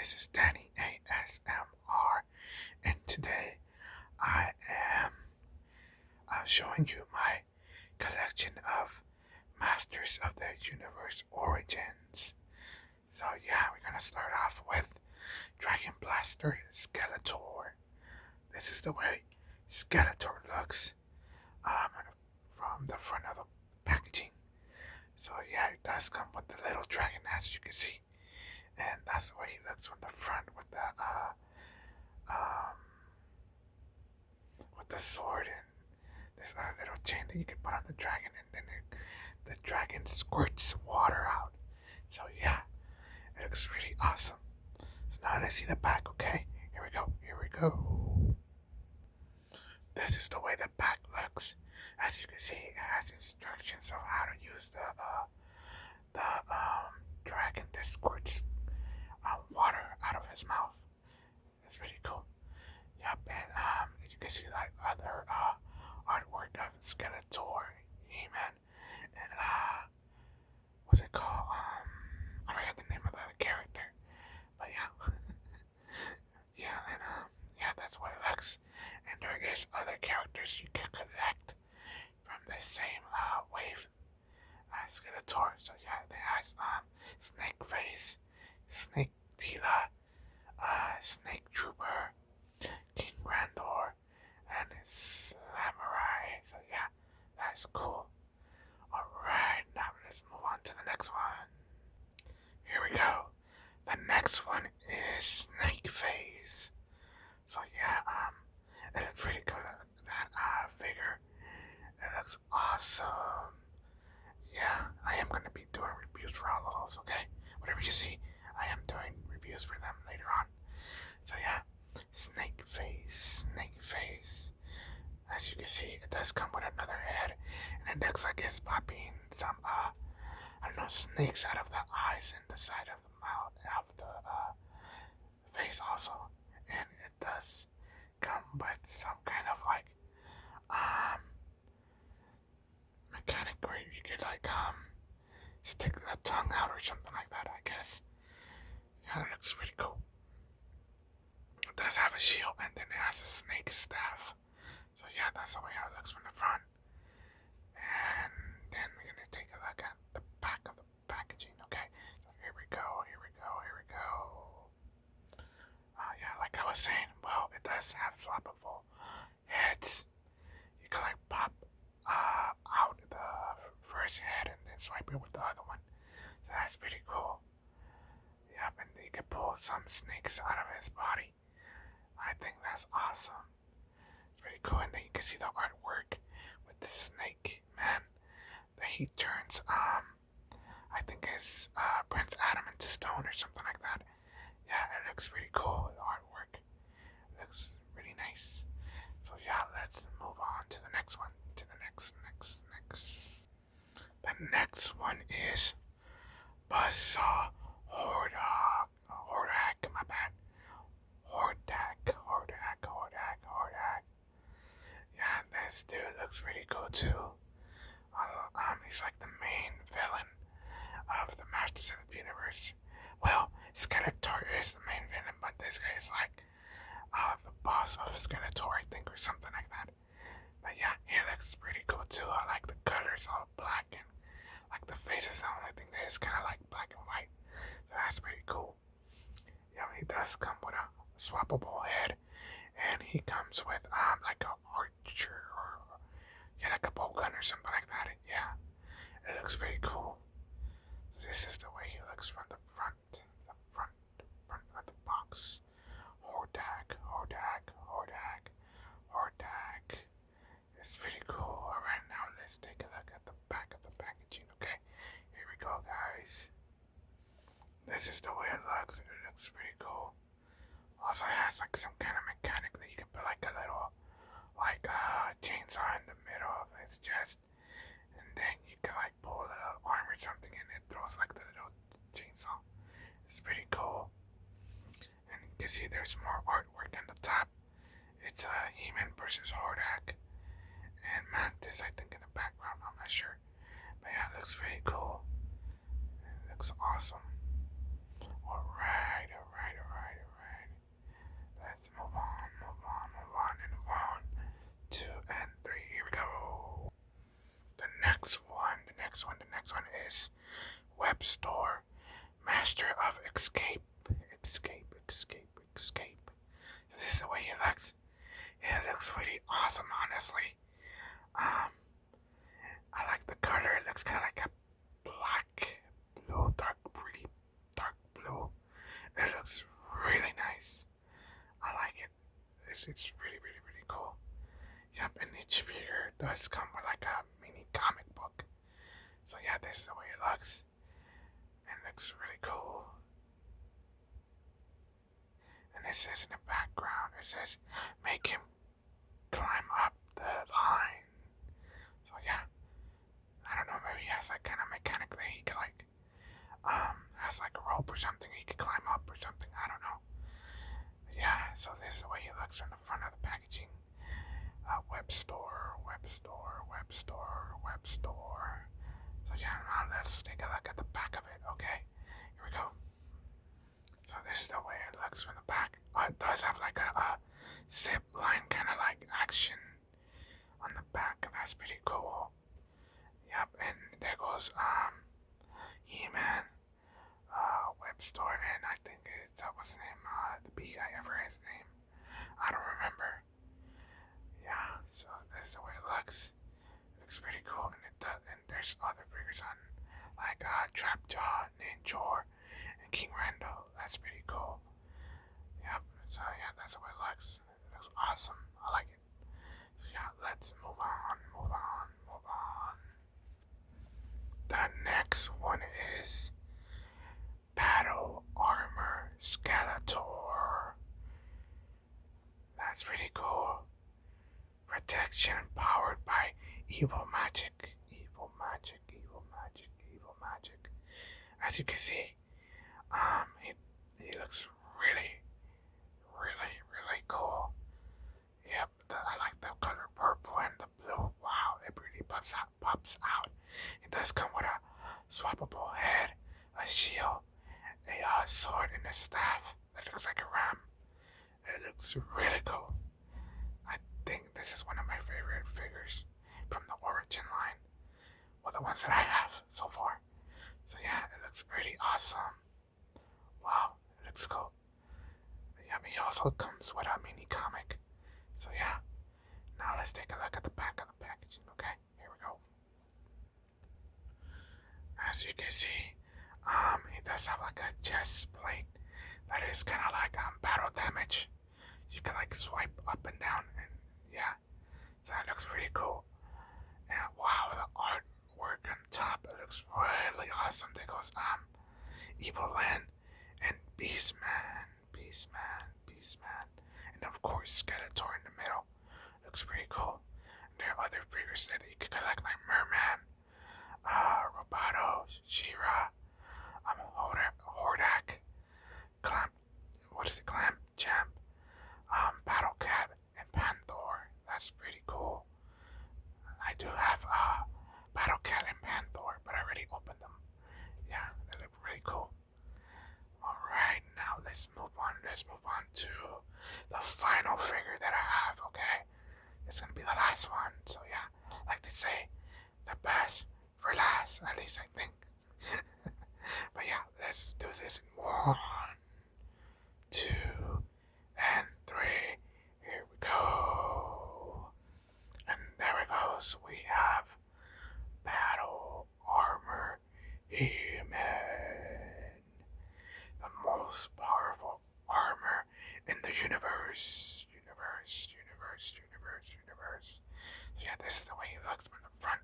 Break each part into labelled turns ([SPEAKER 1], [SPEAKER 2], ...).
[SPEAKER 1] This is Daniasmr, and today I am showing you my collection of Masters of the Universe Origins. So yeah, we're gonna start off with Dragon Blaster Skeletor. This is the way Skeletor looks from the front of the packaging. So yeah, it does come with the little dragon, as you can see, and that's the way he looks from the front um, with the sword and this little chain that you can put on the dragon, and then the dragon squirts water out. So yeah, it looks really awesome. So now let's see the back. Okay, here we go. Here we go. This is the way the back looks. As you can see, it has instructions of how to use the dragon that squirts water out of his mouth. That's really cool. Yep, and you can see like other artwork of Skeletor, He-Man, and what's it called? I forgot the name of the other character, but yeah, yeah, and yeah, that's what it looks. And there is other characters you can collect from the same wave as Skeletor. So yeah, there has Snake Face, Snake Tila, Snake Trooper, King Grandor, and Samurai. So yeah, that's cool. Alright, now let's move on to the next one. Here we go. The next one is Snake Face. So yeah, it looks really good. That figure, it looks awesome. Yeah, I am gonna be doing reviews for all of those. Okay, whatever you see, I am doing reviews for them later on. So yeah, Snake Face. As you can see, it does come with another head, and it looks like it's popping some I don't know, snakes out of the eyes and the side of the mouth of the face also. And it does come with some kind of like mechanic where you could like stick the tongue out or something like that, I guess. Yeah, it looks pretty cool. It does have a shield, and then it has a snake staff. So yeah, that's the way it looks from the front. And then we're gonna take a look at the back of the packaging. Okay, so here we go. Yeah, like I was saying, well, it does have swappable heads. You can like pop out the first head and then swipe it with the other one. So that's pretty cool. Yep, and you can pull some snakes out of his body. I think that's awesome. It's pretty cool, and then you can see the artwork with the snake man that he turns I think it's Prince Adam into stone or something like that. Yeah, it looks really cool. The artwork looks really nice. So yeah, let's move on to the next one. To the next. The next one is Buzzsaw Hordak, my bad. Hordak. Yeah, this dude looks really cool too. He's like the main villain of the Masters of the Universe. Well, Skeletor is the main villain, but this guy is like the boss of Skeletor, I think, or something like that. But yeah, he looks pretty cool too. I like the colors, all black, and like the face is the only thing that is kind of like black and white. So that's pretty cool. Yeah, he does come with a swappable head, and he comes with like a archer or yeah, like a bow gun or something like that. Yeah, it looks pretty cool. This is the way he looks from the front of the box. Hordak. It's pretty cool. Alright, now let's take a look at the back of the packaging, okay? Here we go, guys. This is the way it looks. It looks pretty cool. Also, it has like some kind of mechanic that you can put like a little, like chainsaw in the middle of its chest. And then you can like pull the arm or something and it throws like the little chainsaw. It's pretty cool. And you can see there's more artwork on the top. It's He-Man versus Hordak and Mantis, I think, in the background. I'm not sure. But yeah, it looks pretty cool. It looks awesome. Alright. let's move on, move on, move on, and move on. 2 and 3. Here we go. The next one is Web Store, Master of Escape. Escape. So this is the way he looks. It looks really awesome, honestly. I like the color. It looks kind of like a black, blue, pretty dark blue. It looks really nice. I like it. It's really, really, really cool. Yep, and each figure does come with like a mini comic book. So yeah, this is the way it looks. And it looks really cool. And it says in the background, it says, make him climb up the line. So yeah, I don't know, maybe he has like kind of mechanic that he could like, has like a rope or something he could climb up or something, I don't know. But yeah, so this is the way he looks from the front of the packaging. Web store. So yeah, now let's take a look at the back of it, okay? Here we go. So this is the way it looks from the back. It does have like a zip line kind of like action on the back, and that's pretty cool. Yep, and there goes He-Man, Web Store, and I think it's what's his name? The big guy, ever his name? I don't remember. Yeah, so this is the way it looks. It looks pretty cool, and and there's other figures on, like Trapjaw, Ninjor, and King Rando. That's pretty cool. Yep. So yeah, that's the way it looks. It looks awesome. I like it. So yeah, let's move on. The next one is Battle Armor Skeletor. That's pretty cool. Protection powered by evil magic. As you can see, he looks really, really, really cool. Yep, I like the color purple and the blue. Wow, it really pops out. It does come with a swappable head, a shield, a sword, and a staff that looks like a ram. It looks really cool. I think this is one of my favorite figures from the Origin line. Well, the ones that I have so far. So yeah, it looks pretty awesome. Wow, it looks cool. Yeah, he also comes with a mini comic. So yeah, now let's take a look at the back of the packaging, okay? Here we go. As you can see, he does have like a chest plate that is kind of like battle damage. So you can like swipe up and down, and yeah, so that looks pretty cool. And wow, the artwork on top, it looks really awesome. There goes Evil Lyn and Beastman, and of course Skeletor in the middle. Looks pretty cool. And there are other figures that you can collect, like Merman, Roboto, She-Ra, Hordak, Clamp Champ, Battle Cat, and Panther. That's pretty cool. I do have Battle Cat and Panther, but I already opened them. Yeah, they look really cool. Alright, now let's move on to the final figure that I have, okay? It's gonna be the last one, so yeah, like they say, the best for last, at least I think. But yeah, let's do this in 1, 2, and 3. Here we go. And there it goes. We have Battle Armor He-Man. The most powerful armor in the universe. So yeah, this is the way he looks from the front.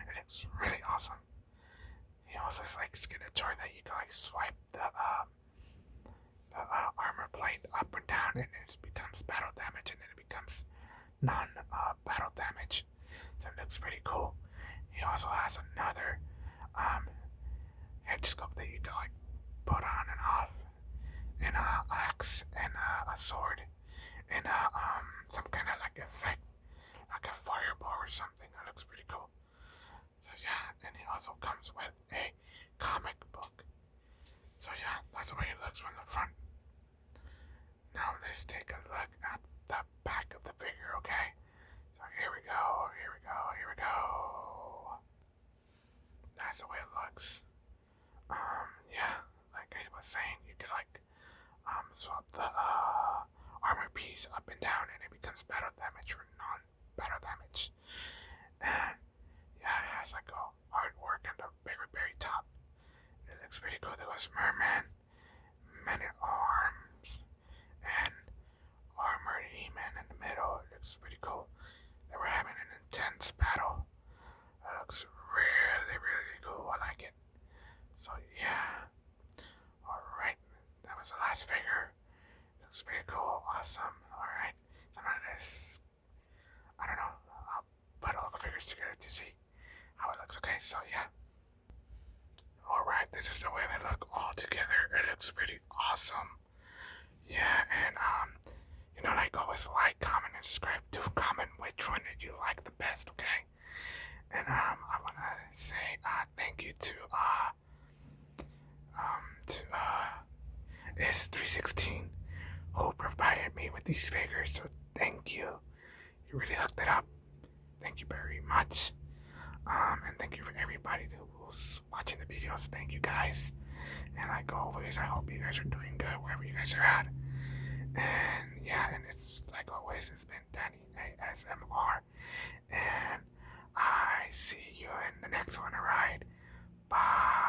[SPEAKER 1] And it's really awesome. He also has like Skeletor that you can like swipe the armor plate up and down, and it becomes battle damage, and then it becomes non-battle damage. So it looks pretty cool. He also has another head scope that you can like put on and off, and an axe, and a sword, and some kind of like effect, like a fireball or something. That looks pretty cool. So yeah, and he also comes with a comic book. So yeah, that's the way it looks from the front. Now let's take a look at the back of the figure, okay? So here we go, here we go, here we go. That's the way it looks. Yeah, like I was saying, you could like swap the armor piece up and down and it becomes battle damage or non-battle damage. And yeah, it has like a artwork on the very, very top. It looks pretty cool. There goes Merman, Men at Arms, and Armored He-Man in the middle. It looks pretty cool. They were having an intense battle. It looks really, really cool. I like it. So yeah. Alright. That was the last figure. Looks pretty cool. Awesome. Alright. So now this, I don't know. I'll put all the figures together to see how it looks. Okay, so yeah. Alright, this is the way they look all together. It looks pretty awesome. Yeah, and you know, like always like, comment, and subscribe. Do comment which one did you like the best, okay? And I wanna say thank you to S316 who provided me with these figures. So thank you. You really hooked it up. Thank you very much. And thank you for everybody who's watching the videos. Thank you guys. And like always, I hope you guys are doing good wherever you guys are at. And yeah, and it's like always, it's been Daniasmr. And I see you in the next one, alright? Bye.